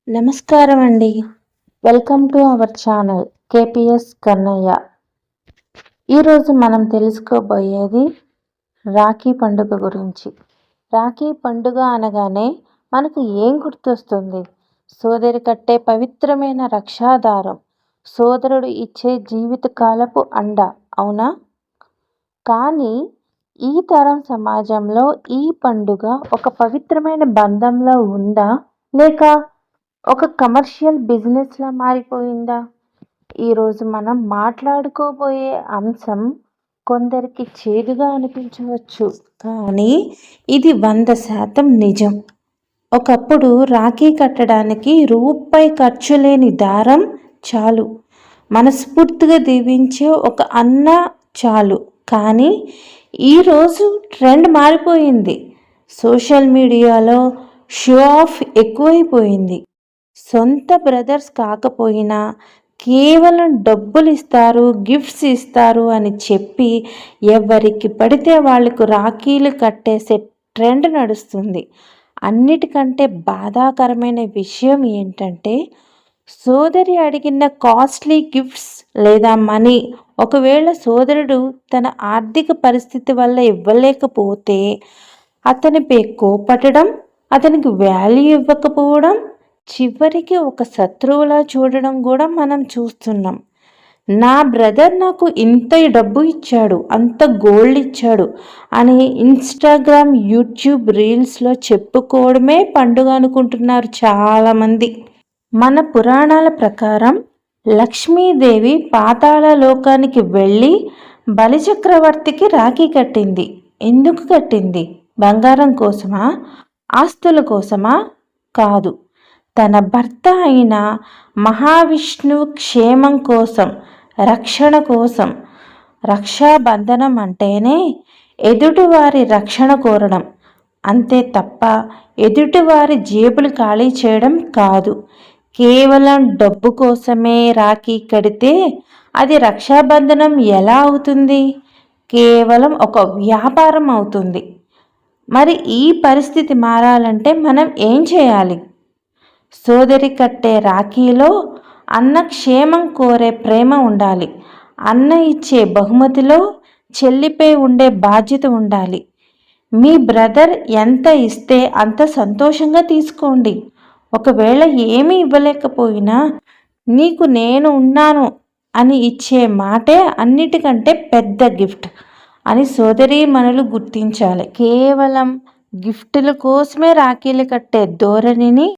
నమస్కారం అండి. Welcome to our channel KPS Kannayya. ఈరోజు మనం తెలుసుకోబోయేది రాఖీ పండుగ గురించి. రాఖీ పండుగ అనగానే మనకు ఏం గుర్తొస్తుంది? సోదరి కట్టే పవిత్రమైన రక్షాదారం, సోదరుడు ఇచ్చే జీవితకాలపు అండ, అవునా? కానీ ఈ తరం సమాజంలో ఈ పండుగ ఒక పవిత్రమైన బంధంలో ఉందా, లేక ఒక కమర్షియల్ బిజినెస్లా మారిపోయిందా? ఈరోజు మనం మాట్లాడుకోబోయే అంశం కొందరికి చేదుగా అనిపించవచ్చు, కానీ ఇది 100% నిజం. ఒకప్పుడు రాఖీ కట్టడానికి రూపాయి ఖర్చు లేని దారం చాలు, మనస్ఫూర్తిగా దీవించే ఒక అన్న చాలు. కానీ ఈరోజు ట్రెండ్ మారిపోయింది. సోషల్ మీడియాలో షో ఆఫ్ ఎక్కువైపోయింది. సొంత బ్రదర్స్ కాకపోయినా కేవలం డబ్బులు ఇస్తారు, గిఫ్ట్స్ ఇస్తారు అని చెప్పి ఎవరికి పడితే వాళ్ళకు రాఖీలు కట్టేసే ట్రెండ్ నడుస్తుంది. అన్నిటికంటే బాధాకరమైన విషయం ఏంటంటే, సోదరి అడిగిన కాస్ట్లీ గిఫ్ట్స్ లేదా మనీ ఒకవేళ సోదరుడు తన ఆర్థిక పరిస్థితి వల్ల ఇవ్వలేకపోతే అతనిపై కోపడడం, అతనికి వాల్యూ ఇవ్వకపోవడం, చివరికి ఒక శత్రువులా చూడడం కూడా మనం చూస్తున్నాం. నా బ్రదర్ నాకు ఇంత డబ్బు ఇచ్చాడు, అంత గోల్డ్ ఇచ్చాడు అని ఇన్స్టాగ్రామ్, యూట్యూబ్ రీల్స్లో చెప్పుకోవడమే పండుగ అనుకుంటున్నారు చాలామంది. మన పురాణాల ప్రకారం లక్ష్మీదేవి పాతాళ లోకానికి వెళ్ళి బలిచక్రవర్తికి రాఖీ కట్టింది. ఎందుకు కట్టింది? బంగారం కోసమా? ఆస్తుల కోసమా? కాదు. తన భర్త అయిన మహావిష్ణువు క్షేమం కోసం, రక్షణ కోసం. రక్షాబంధనం అంటేనే ఎదుటివారి రక్షణ కోరడం, అంతే తప్ప ఎదుటివారి జేబులు ఖాళీ చేయడం కాదు. కేవలం డబ్బు కోసమే రాఖీ కడితే అది రక్షాబంధనం ఎలా అవుతుంది? కేవలం ఒక వ్యాపారం అవుతుంది. మరి ఈ పరిస్థితి మారాలంటే మనం ఏం చేయాలి? సోదరి కట్టే రాఖీలో అన్న క్షేమం కోరే ప్రేమ ఉండాలి. అన్న ఇచ్చే బహుమతిలో చెల్లిపై ఉండే బాధ్యత ఉండాలి. మీ బ్రదర్ ఎంత ఇస్తే అంత సంతోషంగా తీసుకోండి. ఒకవేళ ఏమీ ఇవ్వలేకపోయినా నీకు నేను ఉన్నాను అని ఇచ్చే మాటే అన్నిటికంటే పెద్ద గిఫ్ట్ అని సోదరీమణులు గుర్తించాలి. కేవలం గిఫ్టుల కోసమే రాఖీలు కట్టే ధోరణిని